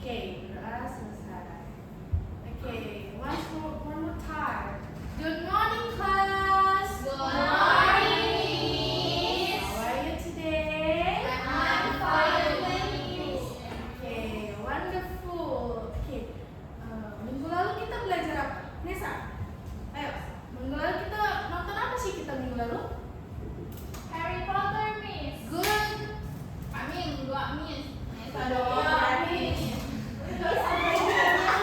Okay, berdoa selesai. Okay, one more time. Good morning, class. Good morning, Miss. How are you today? I'm fine, Miss. Okay, wonderful. Okay, minggu lalu kita belajar apa? Nesa, ayo. Minggu lalu kita nonton apa sih kita minggu lalu? Harry Potter, Miss. Good. Amin, dua Miss. Miss ada Dua, dua Miss. Miss. Miss ada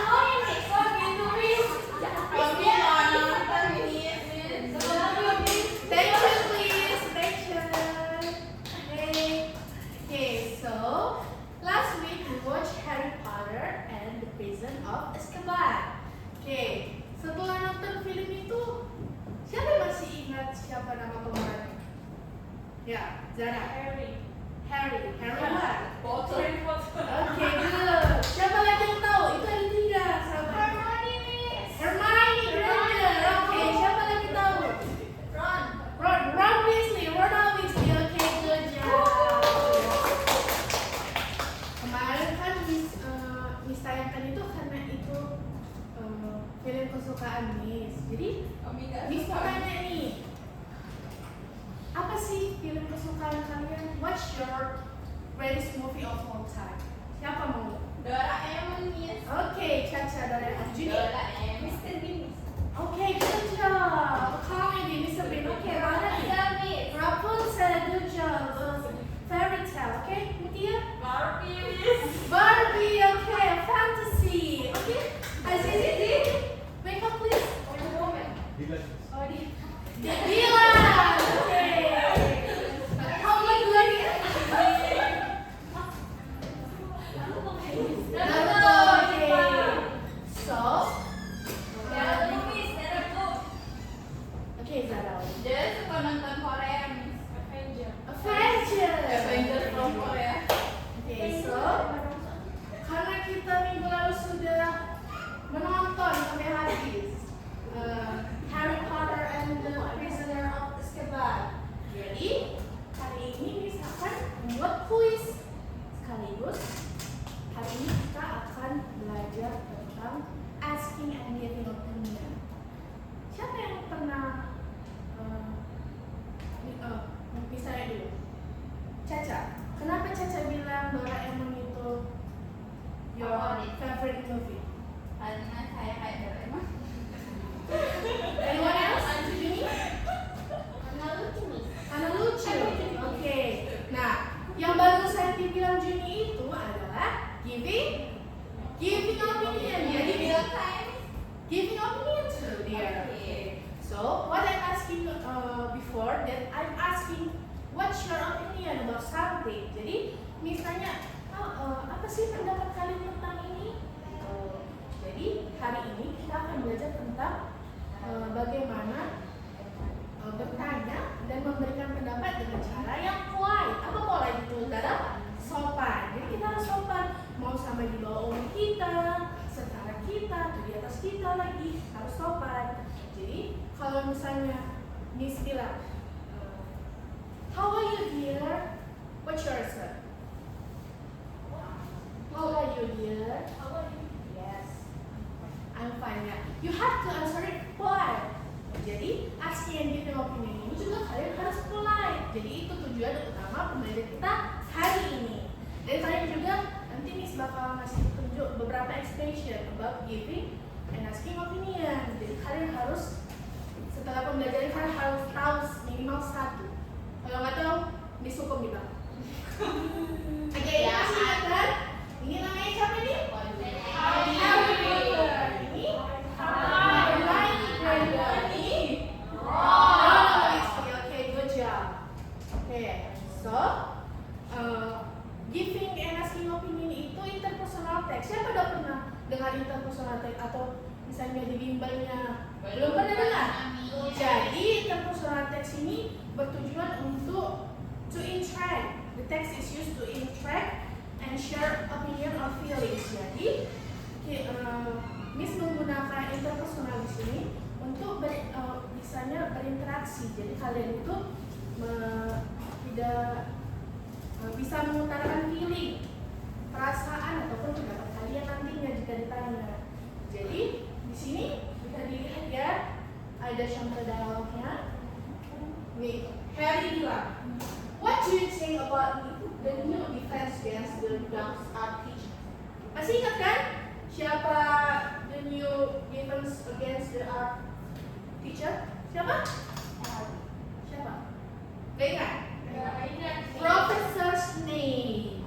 dua Miss. Oh gitu, Miss. Kami mau nonton Miss. Thank you, please. Attention. Okay, so last week we watched Harry Potter and the Prison of Azkaban. Okay, setelah nonton film itu, siapa yang masih ingat siapa nama pemerannya? Ya, Zara. Harry. Harry what? Potter. Okay, good. Siapa lagi yang tahu? Itu ada tiga. Siapa? Hermione, Miss. Hermione Granger. Okay, siapa lagi tahu? Ron. Ron Weasley. Okay, good job. Kemarin kan Miss tayangkan itu karena itu film kesukaan Miss. Jadi Miss mau tanya nih, apa sih film kesukaan kalian? What's your greatest movie of all time? Siapa mau? Doraemon, Miss. Okay, Caca Doraemon. Juni. Doraemon. Mr. Bean. Okay, good job. Comedy, Mr. Bean. Okay, Rani. Miss. Rapunzel, good job. Fairy tale, okay? Mutia? Barbie, Miss. Barbie, okay. Fantasy, okay? Azizi, wake up please. Wonder Woman. Oh, Dylan, okay. How about lagi? Naruto, okay. So, Naruto, Miss. Naruto. okay, Zara. Dia suka nonton Korea, Miss. Avengers. Avengers from Korea. Okay, so karena kita minggu lalu sudah menonton sampai habis Harry Potter and the Prisoner of Azkaban. Jadi hari ini Miss akan membuat kuis sekaligus hari ini kita akan belajar tentang asking and giving opinion. Siapa yang pernah misalnya dulu? Caca, kenapa Caca bilang Doraemon itu your favorite movie? Karena saya kayak Doraemon. Anyone else? Juni? Karena lucu, Miss. Karena lucu. Oke. Nah, yang baru saya bilang Juni itu adalah giving opinion. Jadi bilang saya, Miss. giving opinion too, dear. Okay. So, what I'm asking before that I'm asking what's your opinion about something. Jadi, misalnya, apa sih pendapat kalian tentang ini? Jadi, hari ini kita akan belajar tentang bagaimana bertanya dan memberikan pendapat dengan cara yang polite. Apa polite itu? Adalah sopan. Jadi kita harus sopan. Mau sama di bawah umur kita, setara kita, atau di atas kita lagi harus sopan. Jadi kalau misalnya Miss bilang, how are you dear? What's your answer? How are you dear? How are you? Yes, I'm fine ya. You have to answer it polite. Jadi asking and giving opinion ini juga kalian harus polite. Jadi itu tujuan utama pembelajaran kita hari ini. Dan kalian juga nanti Miss bakal ngasih tunjuk beberapa expression about giving and asking opinion. Jadi kalian harus setelah pembelajaran kalian harus tahu minimal satu. Kalau nggak tahu, Miss hukum di belakang. Oke, Ya. masih ingat kan? Ini namanya siapa nih? Harry. Harry Potter. Ini Hermione Granger. Ini Ron Weasley. Okay, good job. Okay, so giving and asking opinion itu interpersonal text. Siapa udah pernah dengar interpersonal text atau misalnya di bimbelnya? Belum pernah dengar? Jadi interpersonal text ini bertujuan untuk to interact. The text is used to interact and share opinion or feelings. Jadi Miss menggunakan interpersonal di sini untuk misalnya berinteraksi. Jadi kalian itu tidak bisa mengutarakan feeling, perasaan ataupun pendapat kalian nantinya jika ditanya. Jadi di sini bisa dilihat ya, ada sampel dialognya. Nih, Harry bilang, "What do you think about the new defense against the dogs art teacher?" Masih ingat kan siapa the new defense against the art teacher? Siapa? Siapa? Gak ingat? Profesor Snape.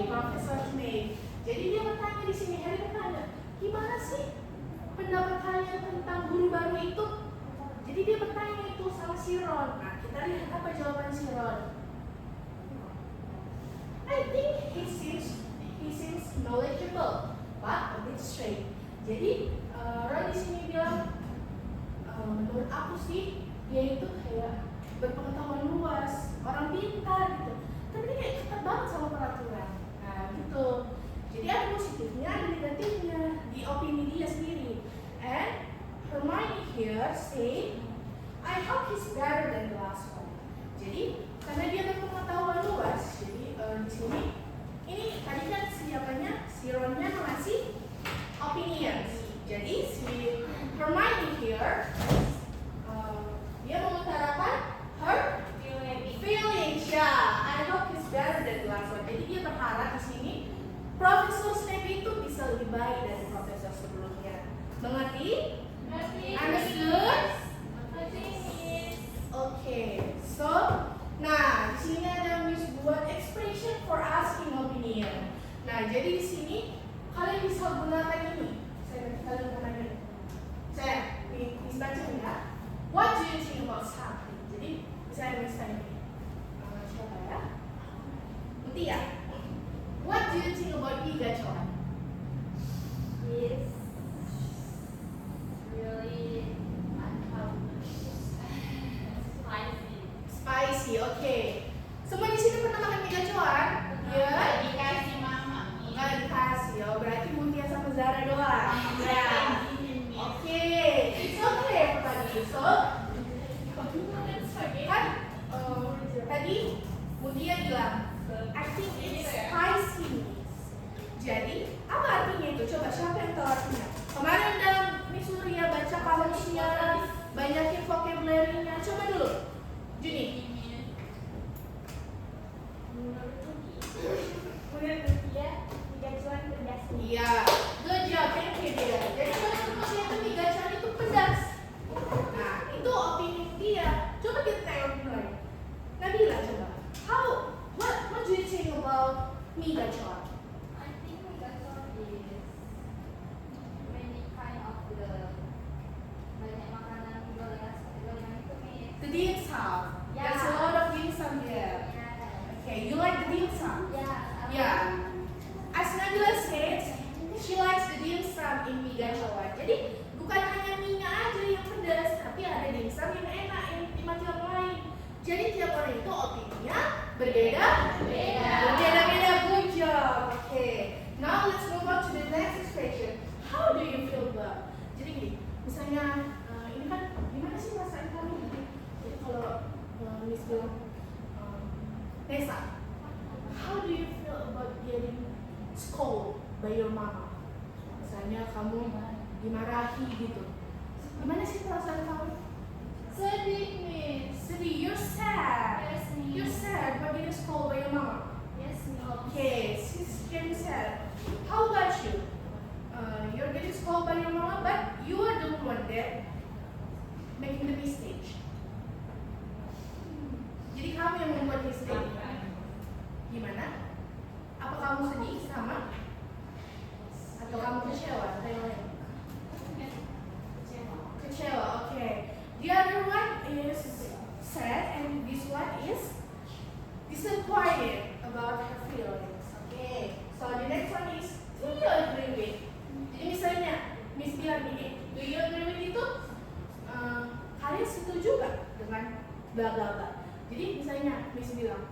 Profesor Snape. Jadi dia bertanya di sini, Harry bertanya, gimana sih pendapat kalian tentang guru baru itu? Jadi dia bertanya itu sama si Ron. Nah, kita lihat apa jawaban si Ron. I think he seems knowledgeable, but a bit straight. Jadi Ron di sini bilang, menurut aku sih dia itu kayak berpengetahuan luas, orang pintar gitu. Tapi dia kayak ketat banget sama peraturan. Nah gitu. Jadi ada positifnya, ada negatifnya di opini dia sendiri. And Hermione here say, I hope he's better than the last one. Jadi karena dia berpengetahuan luas, jadi di sini ini tadi kan siapanya si Ronnya mengasih opinions. Jadi si Hermione here dia mengutarakan her feelings. Ya, I hope he's better than the last one. Jadi dia berharap di sini Profesor Snape itu bisa lebih baik dari profesor sebelumnya. Mengerti? Understood? Okay. So, nah di sini ada Miss buat expression for asking opinion. Nah, jadi di sini kalian bisa gunakan ini. Kalian gunakan ini. Saya Miss baca ya. What do you think about something? Jadi saya Miss tanya. Siapa ya? Mutia. What do you think about Pikachu? It's really Spicy, okay. Semua di sini pernah makan Pikachu? Ya. dikasih mama. Nggak dikasih, oh berarti Mutia sama Zara doang. Ya. Oke, it's okay tadi. So, kan tadi Mutia bilang, I think it's spicy. Jadi, apa artinya itu? Coba siapa yang tahu artinya? Kemarin dalam Miss Surya baca kamusnya, banyakin vocabulary-nya. Coba dulu, Juni. Menurut dia, Pikachuan pedas. Iya, good job, thank you dia. Jadi menurut dia itu Pikachuan itu pedas. Nah, itu opini dia. Coba kita tanya opini lain. Nabila coba. What do you think about Pikachuan? I think Pikachuan is many kind of the banyak makanan gorengan itu nih. The dim sum. Yeah. There's a lot of dim sum there. Okay, you like the dim sum? Yeah. As Nabila said, she likes the dim sum in Pikachuan. Jadi bukan hanya mie-nya aja yang pedas, tapi ada dim sum yang enak yang dinikmati orang lain. Jadi tiap orang itu opininya berbeda. Berbeda-beda. Good job. Okay. Now let's move on to the next expression. How do you feel about? Jadi gini, misalnya ini kan gimana sih perasaan kamu? Jadi kalau Miss bilang, Nesa, how do you feel about getting scolded by your mama? Misalnya kamu dimarahi gitu. Gimana sih perasaan kamu? Sedih, Miss. Sedih. You're sad. Yes, Miss. You're sad about getting scolded by your mama. Yes, Okay, she's getting sad. How about you? You're getting scolded by your mama, but you are the one that making the mistake. Jadi kamu yang membuat mistake. Gimana? Apa kamu sedih sama? Atau kamu kecewa? Atau yang lain? Kecewa, okay. The other one is sad, and this one is disappointed about her feelings. Okay. So the bla bla. Jadi misalnya Miss bilang,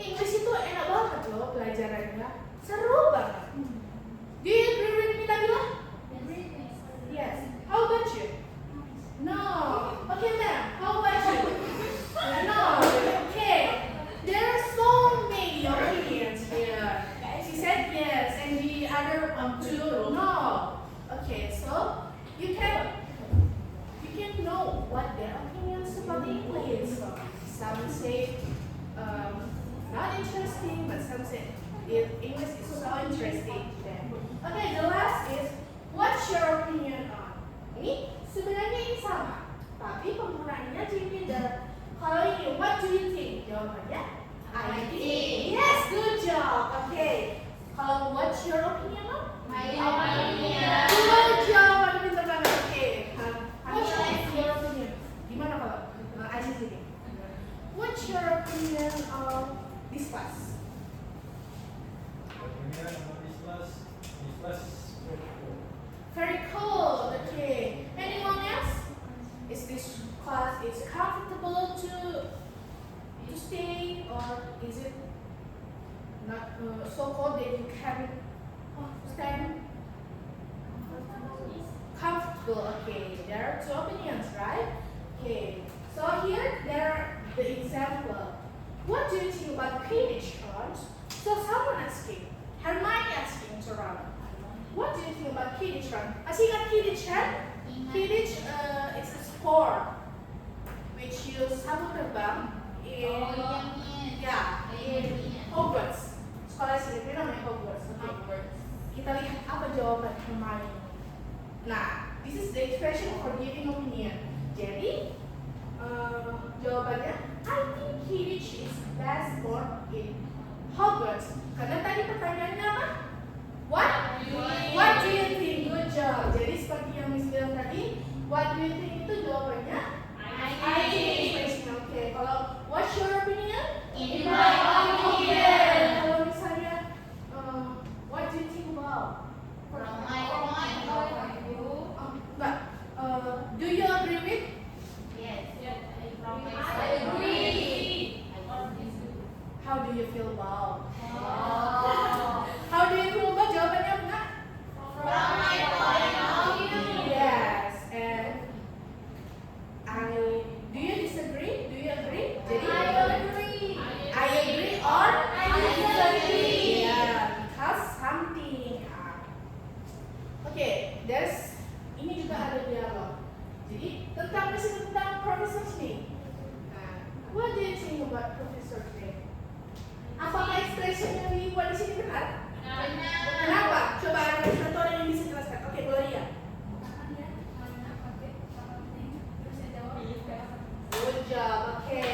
English itu enak banget loh pelajarannya, seru banget. Do you agree with me, Nabila? Yes. How about you? No. Okay, ma'am. How about you? No. Okay. There are so many opinions here. She said yes, and the other two no. Okay, so you can know what their opinions about English. Some say not interesting, but some say English is so interesting to them. Okay, the last is what's your opinion on? Ini sebenarnya ini sama, tapi penggunaannya jadi beda. Kalau ini what do you think? Jawabannya I think. Yes, good job. Okay. Kalau what's your opinion on? My opinion. Good job. Ada pintar banget. Okay. What's your opinion? Gimana kalau Aziz ini? What's your opinion on this class? Very cool. Okay. Anyone else? Is this class is comfortable to stay, or is it not so cold that you can stand? Comfortable. Okay. There are two opinions, right? Okay. So here there are the example. What do you think about Quidditch, Ron? So someone asking, Hermione asking to Ron, what do you think about Quidditch, Ron? Masih ingat Quidditch kan? Quidditch is a sport which use sabuk terbang in Hogwarts. Sekolah sini namanya Hogwarts. Okay. Kita lihat apa jawaban Hermione. Nah, this is the expression for giving opinion. Jadi jawabannya I think Quidditch is best sport in Hogwarts. Karena tadi pertanyaannya apa? What do you think? Good job. Jadi seperti yang Miss bilang tadi, what do you think itu jawabannya I think. Okay. Kalau what's your opinion? In my opinion. Kalau misalnya what do you think about? From my point of view. Enggak. Do you agree with? Yes. I agree. How do you feel about? Oh. How do you feel about? Jawabannya enggak. From my point of view. Yes, and do you disagree? Do you agree? Jadi, I agree or I disagree. Yeah, because something. Okay, ini juga ada dialog. Jadi tentang Profesor Snape. What do you think about Profesor Snape? Apakah expression yang dibuat di sini benar? Kenapa? Coba ada satu orang yang bisa jelaskan. Oke, Gloria. Good job. Oke.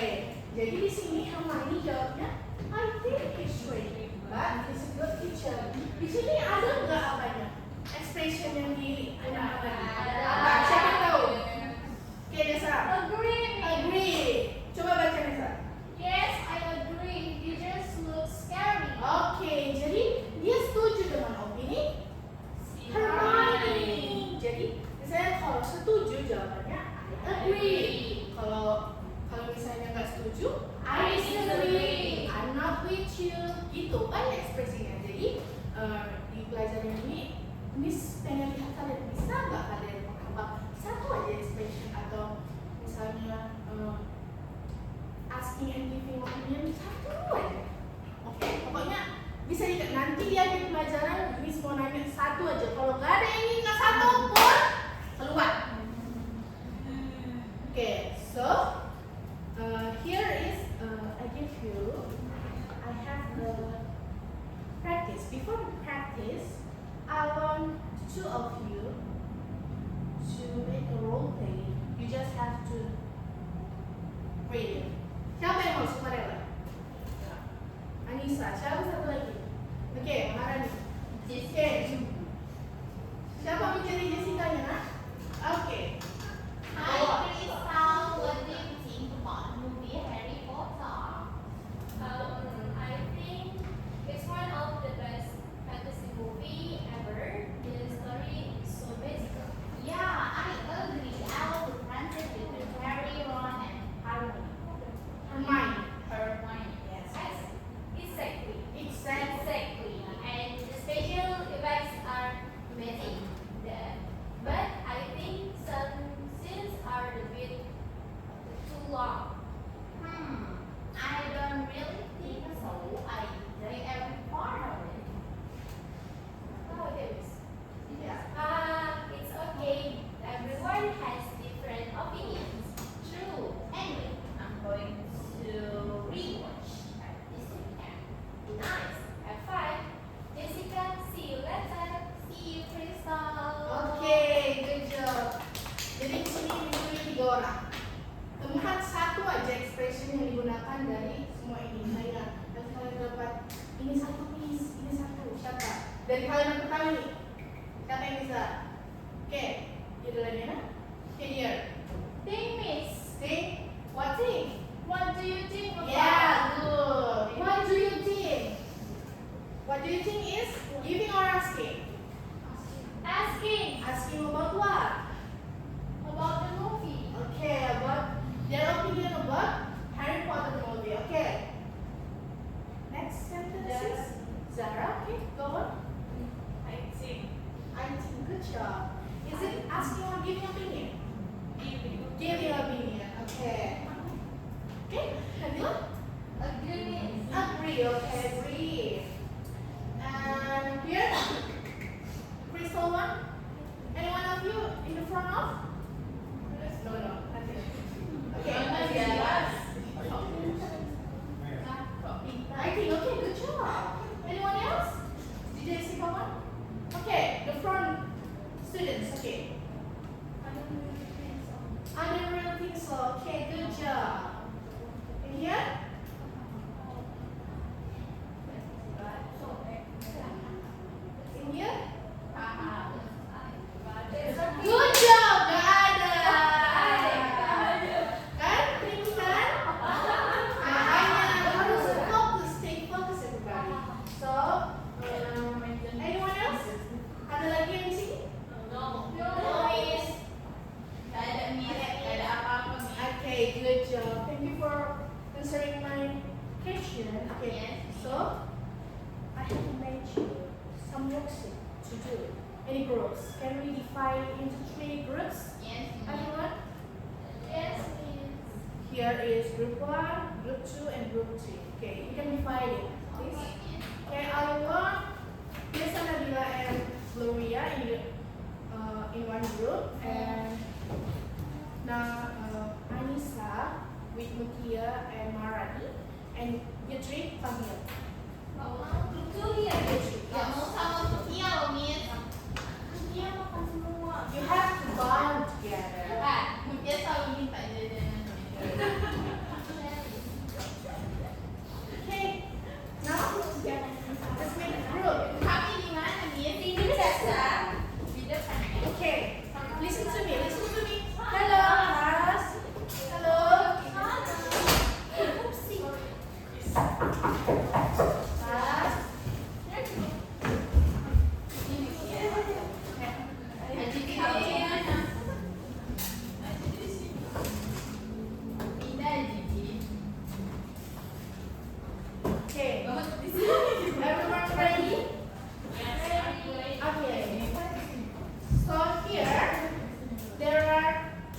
Jadi di sini Hermione jawabnya I think he's straight, but he's a good teacher. Di sini ada nggak apanya? Expression yang digunakan. Apa? Siapa yang tahu? Oke, Nesa. Agree. Coba baca Nesa. Yes, I agree. You just look scary. Oke, jadi dia setuju dengan opini Hermione. Jadi misalnya kalau setuju jawabannya I agree. Kalau misalnya nggak setuju I disagree. I'm not with you. Gitu banyak ekspresinya. Jadi di pelajaran ini Miss pengen lihat kalian bisa nggak kalian menambah satu aja expression atau misalnya asking and giving opinion satu aja. Oke, pokoknya bisa juga nanti di akhir pelajaran Miss mau nanya satu aja. Kalau nggak ada yang ingat satu pun keluar. Okay, so here is I give you. I have the practice. Before the practice, I want two of you to make a role play. You just have to read it. Siapa yang mau sukarela? Anissa. Siapa satu lagi? Oke, Maharani. Oke. Siapa mencari Jessica-nya? Oke. Hi, Crystal. What do you think about movie Harry Potter? I think it's one of the best fantasy movie ever. The story is so magical. Yeah, I agree. I love the friendship between Harry, Ron, and Hermione. dari semua ini. Saya nanti kalian dapat ini satu please, ini satu. Siapa? Dari kalimat pertama nih. Siapa yang bisa? Oke, judulnya. Oke, dia. Think, Miss. Think. What thing? What do you think about? Yeah, good. What do you think? What do you think is giving or asking? Asking Asking about what? about the movie. Okay, about their opinion about Harry Potter movie. Okay. Next sentence is Zara. Okay, go on. I think. Good job. Is it asking or giving opinion? Giving opinion. Okay. Okay, Hadila? Agree. Agree. Okay, agree. And here, Crystal one. Any one of you in the front of? No, nothing. Okay, I think, okay, good job. Anyone else? Did you see one? Okay, the front students, okay. I don't really think so. Okay, good job. In here? In here? Good job, gak ada. Kan? Ini kan? Makanya harus fokus, stay focus everybody. So, anyone else? Ada lagi yang di sini? No, Miss. Gak ada Miss. Gak ada apa-apa Miss. Okay, good job. Thank you for answering my question. Okay, Yes. so I have made you some worksheet to do. Any groups? Can we divide into 3 groups? Yes. Everyone? Yes, Miss. Here is group 1, group 2, and group 3. Okay, you can divide it, please. Okay, I want Miss Nabila and Gloria in one group, and now Anissa with Mutia and Marani, and Yutri come here. Gak mau sama Sofia loh Miss. Dia makan semua. You have to bond together. Dia selalu minta jajanan. Okay, now let's make a group. Kami di mana Miss? Di jasa. Di depan ya. Okay, listen to me, listen to me. Hello, class. Hello. Oopsie. Class. Ini dia. Aji di mana? Aji di sini. Pindah Gigi. Okay, Bangun di sini. everyone ready? Okay. So here, there are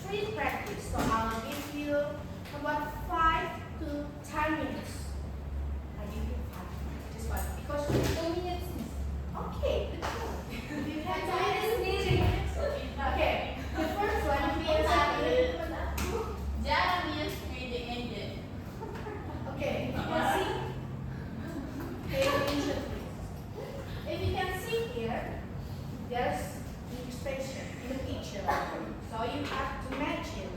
3 practice. So I'll give you about 5 to 10 minutes. I give you 5. Just 5. Because 2 minutes Miss. okay, good job. You have 2 minutes. Okay, the first one is Jangan Miss. Ngejek-ngejek. okay. If you can see, pay attention, please. If you can see here, there's an expression in the picture. So you have to match it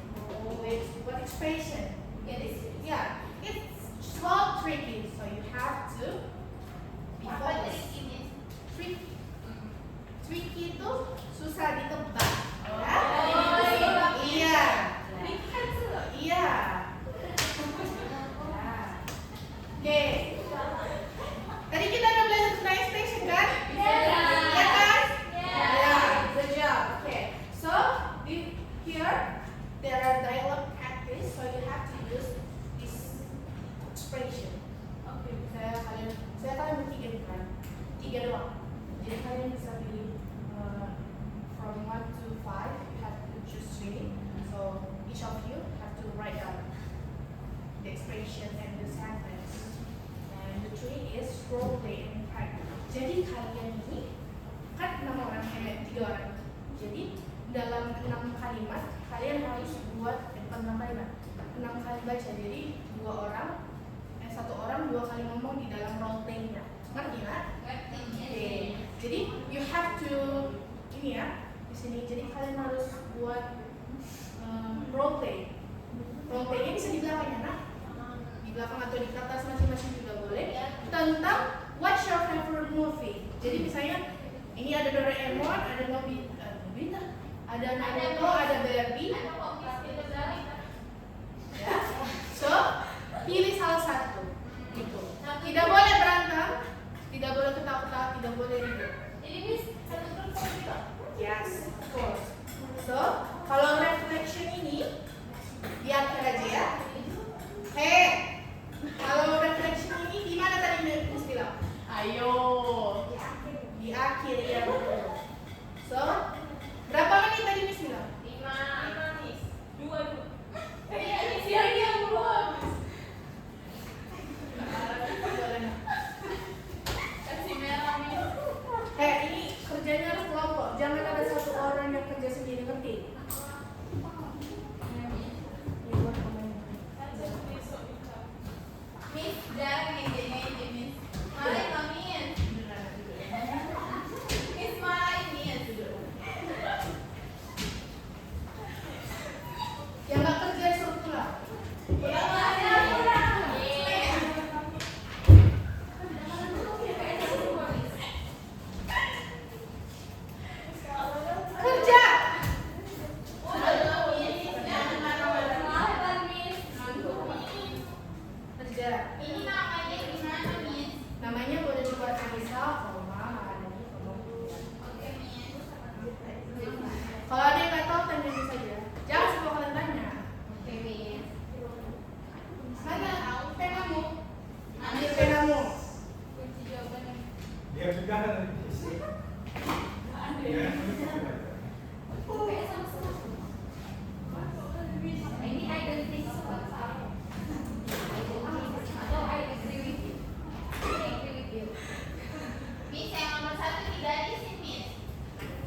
with what expression. Get it? Yeah, it's so tricky. So you have to be Apa focused. trik ini? Tricky. Tricky itu susah ditebak. Oh, Ya? Iya. Lihat tuh. Iya. Oke. Tadi kita udah belajar tentang expression kan? Ya kan? Yeah. Good job. Okay. So here there are dialogue practice. So you have to use this expression. Oke. Saya kalian bertiga kan? 3 doang. Jadi kalian bisa pilih from 1 to 5. You have to choose 3. So each of you have to write down the expression and the sentence. And the 3 is role play and practice. Jadi kalian ini kan 6 orang, 3 orang. Jadi dalam 6 kalimat kalian harus buat 6 kalimat. 6 kali baca. Jadi 1 orang 2 kali ngomong di dalam role play-nya. Ngerti nggak? Oke. Jadi you have to ini ya di sini. Jadi kalian harus buat role play. Role play-nya bisa di belakangnya, nah. Di belakang atau di kertas masing-masing juga boleh. Tentang what's your favorite movie. Jadi misalnya ini ada Doraemon, ada Nobita, ada Naruto, ada Barbie. Ada kok Miss kita berani. Ya. So, pilih salah satu. Gitu. Tidak boleh berantem, tidak boleh ketawa-ketawa, tidak boleh ribut. Jadi Miss satu grup satu juga. Yes, of course. So, kalau reflection ini di akhir aja ya. Kalau reflection ini di mana tadi Miss bilang? Ayo. Di akhir ya. So, berapa menit tadi Miss bilang? 5 Miss. 2. Miss yang belum. Kasih merah Miss. Ini kerjanya harus kelompok. Jangan ada satu orang yang kerja sendiri, ngerti? Miss jarang ngejek Miss. Malah kami Miss malah Miss. Yang nggak kerja suruh pulang. Kerja. Kerja. Ini namanya gimana Miss? Namanya boleh dibuat misal, koma, ada di koma. Oke Miss. Kalau ada yang nggak tahu tanya Miss saja. Jangan semua kalian tanya. Oke Miss. Mana penamu? Ambil penamu. Kunci jawabannya. Dia juga ada. Ini I don't think so. Atau I agree with you. I agree with you. Miss yang nomor 1 digarisin Miss.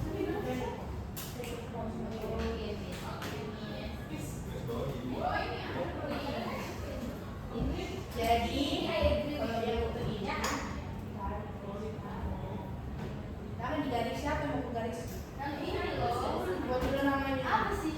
Oke, Miss. Oke Miss. Oh ini Jadi I agree kalau with dia you. mau begini, tangan di garis siapa yang mau garis? Yang ini loh. Buat dulu namanya. Apa sih?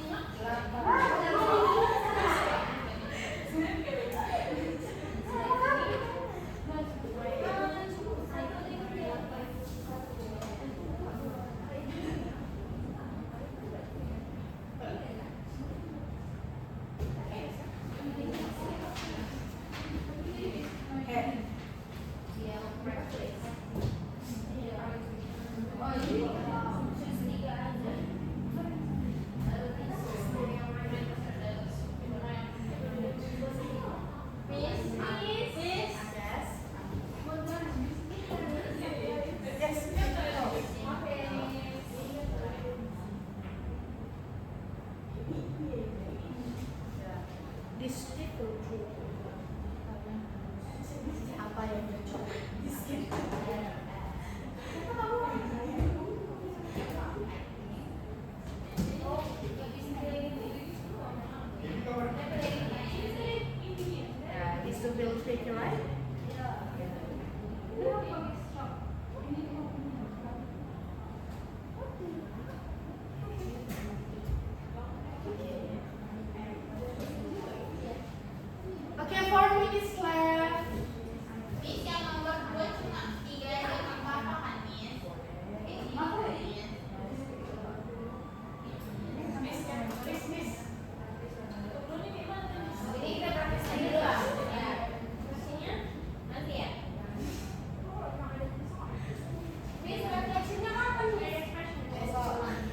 Apa yang cocok? Is the bill tricky, right? Okay, 4 minutes left. Miss yang nomor 2 cuma 3 aja nggak apa-apa kan Miss? Ini kita praktis lagi dulu lah. Ya. Pastinya nanti ya. Miss, refleksinya kapan Miss? Besok.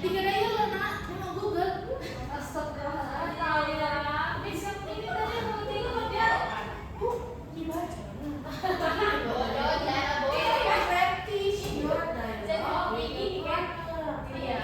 Tiga daya lo nak, nengok Google. Astagfirullahaladzim. Miss, yang ini tadi yang mau tiga mau dia. Dibaca. Bodoh, jangan bodoh. Practice your Jadi dialogue. ini kan. Iya.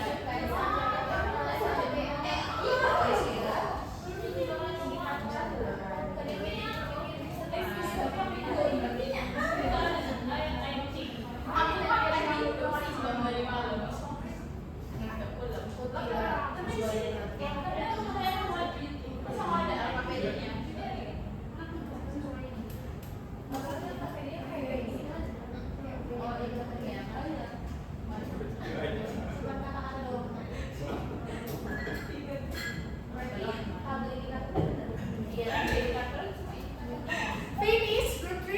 Finish group 3?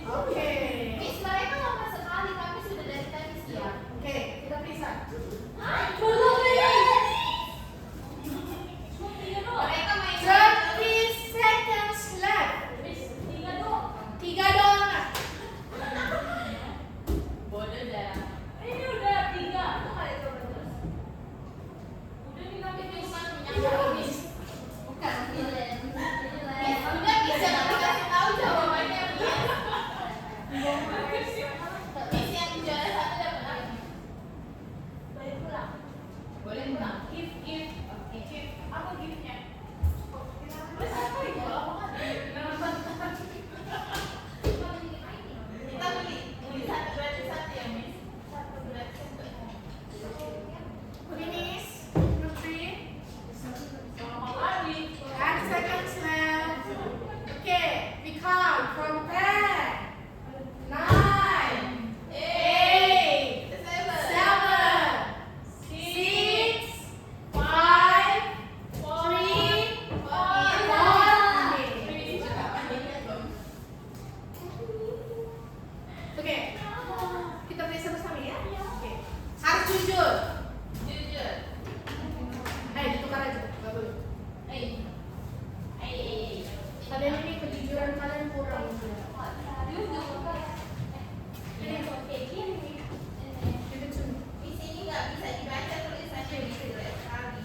Okay. Miss, mereka lama sekali, tapi sudah dari tadi siap. Oke, kita periksa. Mereka main 30 seconds left. Tiga doang nak. bodoh dah. Ini udah tiga. Itu cuma menyangka Miss. Bukan villain. Miss, udah bisa nggak dikasih tahu jawabannya Miss. Miss yang juara satu dapat apa? Boleh pulang. Boleh pulang. Gift. Oke. Apa giftnya? Kita beli satu gratis satu ya Miss. Satu gratis satu. Finish group 3. And seconds left. Okay, we count from 10, 9, 8, 7, 6, 5, 3, 4. Oke, kita periksa bersama ya. Oke, harus jujur. Jujur. Ditukar aja, nggak boleh. Kalian ini kejujuran kalian kurang. Itu cuma. Di sini nggak bisa dibaca tulisannya Miss, jelek sekali.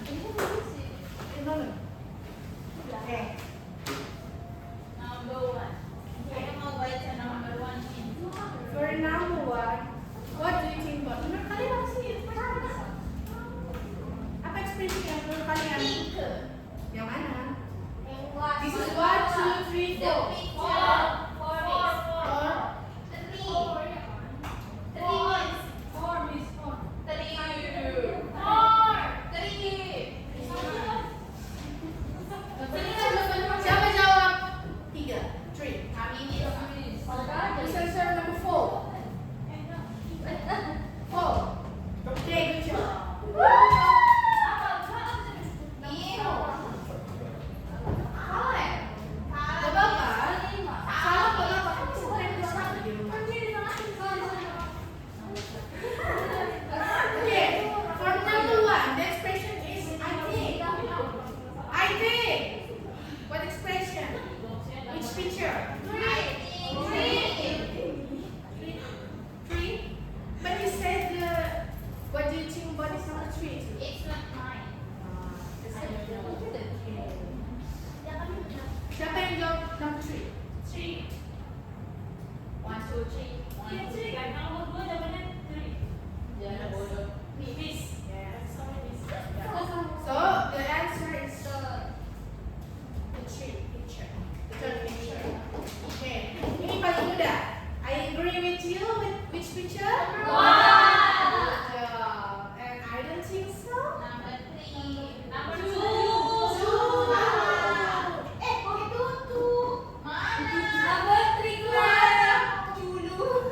Oke. Number one. Saya mau baca number one Miss. For number one, what do you think about? Menurut kalian apa sih? Apa ekspresi yang menurut kalian? Pink. Yang mana? Yang This is 1, 2, 3, 4. The picture. Or Three. Three Miss. siapa jawab? 3, 3. Kami Miss. Answer number 4. 4. Okay, good job. Gak apa-apa. Salah kenapa? Kan bisa practice lagi di rumah. Okay, for number one, the expression is I think. I think. What expression? Which picture? Three. But you said what do you think about this number 3? It's not mine. Siapa yang jawab number 3? 1, 2, 3. Jangan bodoh. Yes. So the answer is the tree picture. The third picture. Okay. Ini paling mudah. I agree with you with which picture? Good job. And I don't think so. Number 3. Number Two. two. Mana? Number three keluar. Dulu.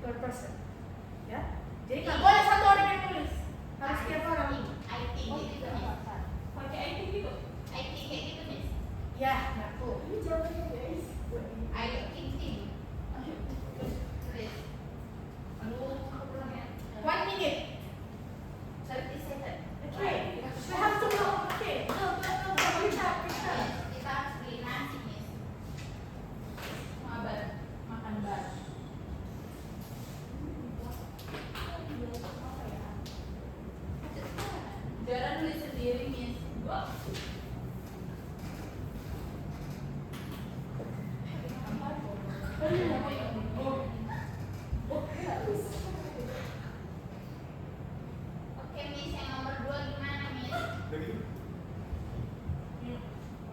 per person. Ya. Jadi nggak boleh satu orang yang nulis, harus tiap orang. I think gitu Miss. Pakai IT gitu. I think kayak gitu Miss. Ya, ngaku. Ini jawabannya guys. I think. Tulis. Aduh, aku pulang ya. 1 minute. 30 second. Okay. We have to go. Okay. Go. Bisa. Kita harus beli nasi Miss. Makan bar. Jarang nulis sendiri Miss. Wah. Oke Miss, yang nomor 2 gimana Miss?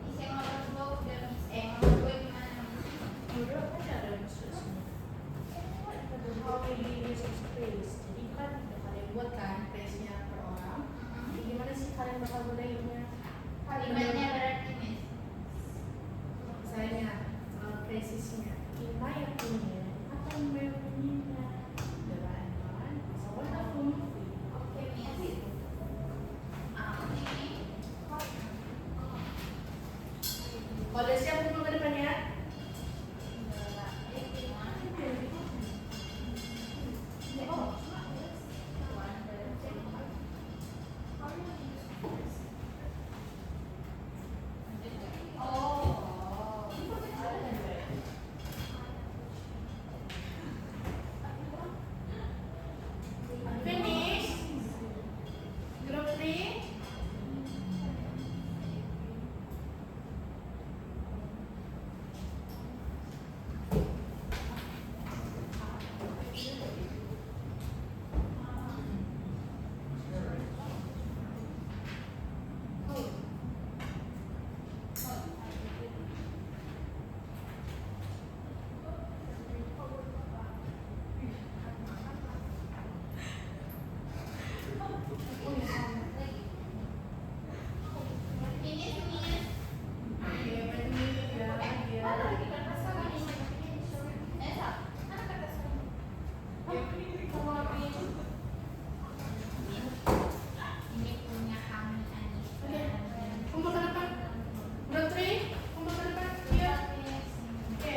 Miss yang nomor 2 udah Miss. Nomor 2 gimana Miss? Udah kan ada instruksinya. How many years of space? Jadi kan udah kalian buat kan space-nya per orang. Jadi gimana sih kalian bakal gunainnya? Kalimatnya berarti Miss. Misalnya presisnya. In my opinion, apa in my opinion-nya? Udah kan? So what a movie. Oke Miss. Ini. Kalau udah siap kumpul ke depan ya. Finish. Group 3. Finish Miss. Ini punya kami Anissa. Kumpul ke depan. Group 3. Kumpul ke depan. Iya. Oke.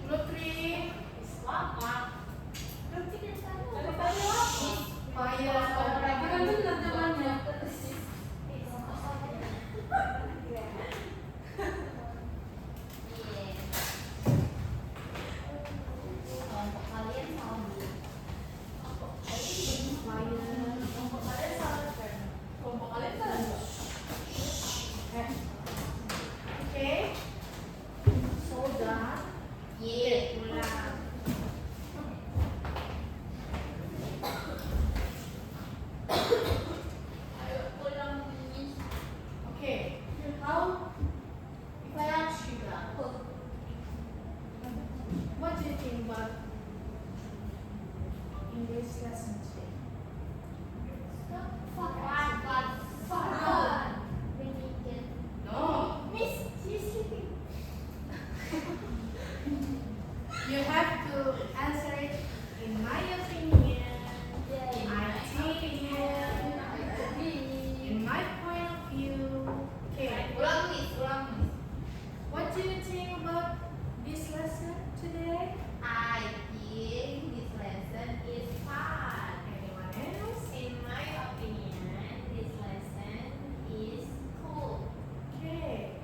Group 3. Kelompok kalian sama Bu. Kelompok kalian salah nggak? Oke. So done. Ye, pulang. Ayo pulang Miss. Okay. How? If I ask you that, what do you think about English lesson today? No. Miss, she's sleeping. You have to answer it in my opinion, I think, in my point of view. Okay. Ulang Miss, ulang Miss. What do you think about this lesson today? I think this lesson is fun. Anyone else? In my opinion, this lesson is cool. Okay.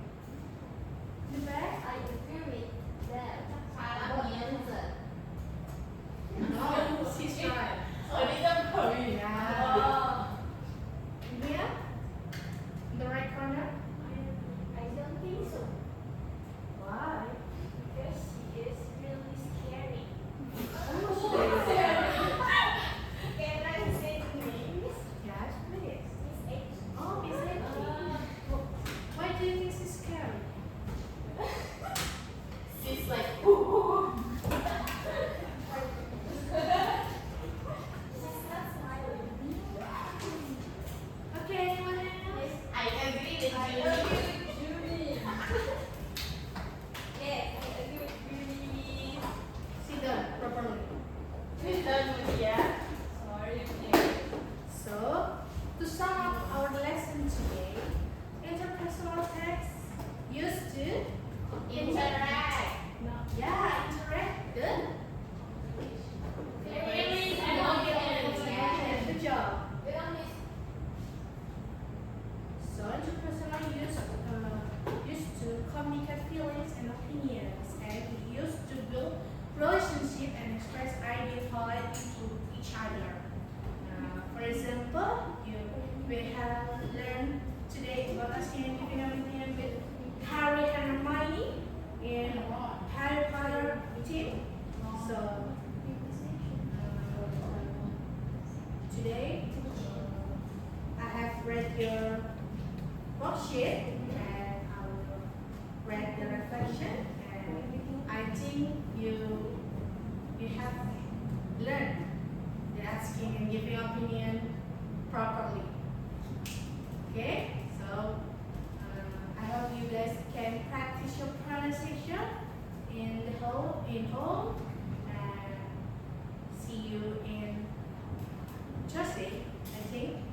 The back? I agree with that. Salah Miss. No, she's right. Oh, ini kan kami. Yeah. Yeah? In the right corner? I don't think so. Why? Because she is express ideas politely to each other. For example, we have learned today about asking and giving opinion with Harry and Hermione in Harry Potter team. So today I have read your worksheet and I will read the reflection, and I think you have learned the asking and giving opinion properly. Okay, so I hope you guys can practice your pronunciation in home, and see you in Thursday, I think.